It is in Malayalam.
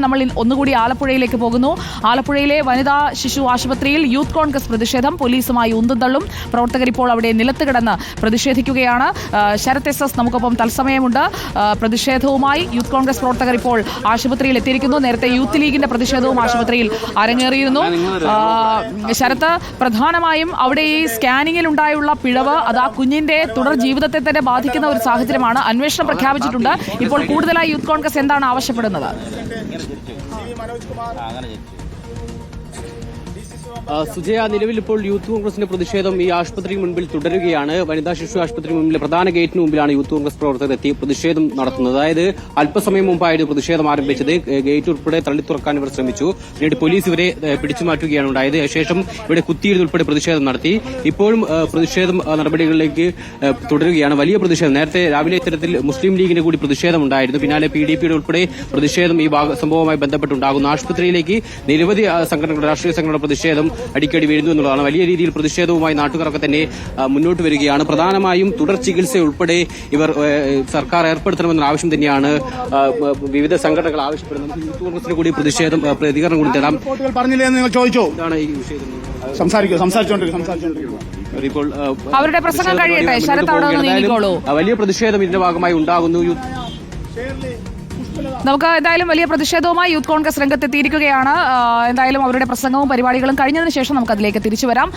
നമ്മൾ ഒന്നുകൂടി ആലപ്പുഴയിലേക്ക് പോകുന്നു. ആലപ്പുഴയിലെ വനിതാ ശിശു ആശുപത്രിയിൽ യൂത്ത് കോൺഗ്രസ് പ്രതിഷേധം. പോലീസുമായി ഉന്തും പ്രവർത്തകർ ഇപ്പോൾ അവിടെ നിലത്ത് കിടന്ന് പ്രതിഷേധിക്കുകയാണ്. ശരത് എസ് നമുക്കൊപ്പം തത്സമയമുണ്ട്. പ്രതിഷേധവുമായി യൂത്ത് കോൺഗ്രസ് പ്രവർത്തകർ ഇപ്പോൾ ആശുപത്രിയിൽ എത്തിയിരിക്കുന്നു. നേരത്തെ യൂത്ത് ലീഗിന്റെ പ്രതിഷേധവും ആശുപത്രിയിൽ അരങ്ങേറിയിരുന്നു. ശരത്ത്, പ്രധാനമായും അവിടെ ഈ സ്കാനിങ്ങിൽ ഉണ്ടായുള്ള പിഴവ് അത് ആ കുഞ്ഞിന്റെ തുടർ ജീവിതത്തെ തന്നെ ബാധിക്കുന്ന ഒരു സാഹചര്യമാണ്. അന്വേഷണം പ്രഖ്യാപിച്ചിട്ടുണ്ട്. ഇപ്പോൾ കൂടുതലായി യൂത്ത് കോൺഗ്രസ് എന്താണ് ആവശ്യപ്പെടുന്നത്? സുജയ, നിലവിൽ ഇപ്പോൾ യൂത്ത് കോൺഗ്രസിന്റെ പ്രതിഷേധം ഈ ആശുപത്രി മുൻപിൽ തുടരുകയാണ്. വനിതാ ശിശു ആശുപത്രി മുമ്പിലെ പ്രധാന ഗേറ്റിന് മുമ്പിലാണ് യൂത്ത് കോൺഗ്രസ് പ്രവർത്തകർ എത്തി പ്രതിഷേധം നടത്തുന്നത്. അതായത് അല്പസമയം മുമ്പായിരുന്നു പ്രതിഷേധം ആരംഭിച്ചത്. ഗേറ്റ് ഉൾപ്പെടെ തള്ളി തുറക്കാൻ ഇവർ ശ്രമിച്ചു. പിന്നീട് പോലീസ് ഇവരെ പിടിച്ചു മാറ്റുകയാണ് ഉണ്ടായത്. ശേഷം ഇവിടെ കുത്തിയിരുന്നുൾപ്പെടെ പ്രതിഷേധം നടത്തി. ഇപ്പോഴും പ്രതിഷേധം നടപടികളിലേക്ക് തുടരുകയാണ്. വലിയ പ്രതിഷേധം. നേരത്തെ രാവിലെ ഇത്തരത്തിൽ മുസ്ലിം ലീഗിന്റെ കൂടി പ്രതിഷേധം ഉണ്ടായിരുന്നു. പിന്നാലെ PDPയുടെ ഉൾപ്പെടെ പ്രതിഷേധം ഈ സംഭവവുമായി ബന്ധപ്പെട്ടുണ്ടാകുന്നു. ആശുപത്രിയിലേക്ക് നിരവധി സംഘടനകൾ, രാഷ്ട്രീയ സംഘടനകളുടെ പ്രതിഷേധം അടിക്കടി വീഴുന്നു എന്നുള്ളതാണ്. വലിയ രീതിയിൽ പ്രതിഷേധവുമായി നാട്ടുകാരൊക്കെ തന്നെ മുന്നോട്ട് വരികയാണ്. പ്രധാനമായും തുടർ ചികിത്സ ഉൾപ്പെടെ ഇവർ സർക്കാർ ഏർപ്പെടുത്തണമെന്ന ആവശ്യം തന്നെയാണ് വിവിധ സംഘടനകൾ ആവശ്യപ്പെടുന്നത്. യൂത്ത് കോൺഗ്രസിന് കൂടി പ്രതികരണം കൂടി തരാം. പറഞ്ഞില്ലേ എന്ന് നിങ്ങൾ ചോദിച്ചോ? ഇതാണ് ഈ വിഷയം. ഇപ്പോൾ അവരുടെ പ്രസംഗം കഴിയട്ടെ. ശരത് അവിടെ നിന്ന് നീങ്ങിക്കോളൂ. വലിയ പ്രതിഷേധം ഇതിന്റെ ഭാഗമായി ഉണ്ടാകുന്നു. നമുക്ക് എന്തായാലും വലിയ പ്രതിഷേധവുമായി യൂത്ത് കോൺഗ്രസ് രംഗത്തെത്തിയിരിക്കുകയാണ്. എന്തായാലും അവരുടെ പ്രസംഗവും പരിപാടികളും കഴിഞ്ഞതിന് ശേഷം നമുക്ക് അതിലേക്ക് തിരിച്ചു വരാം.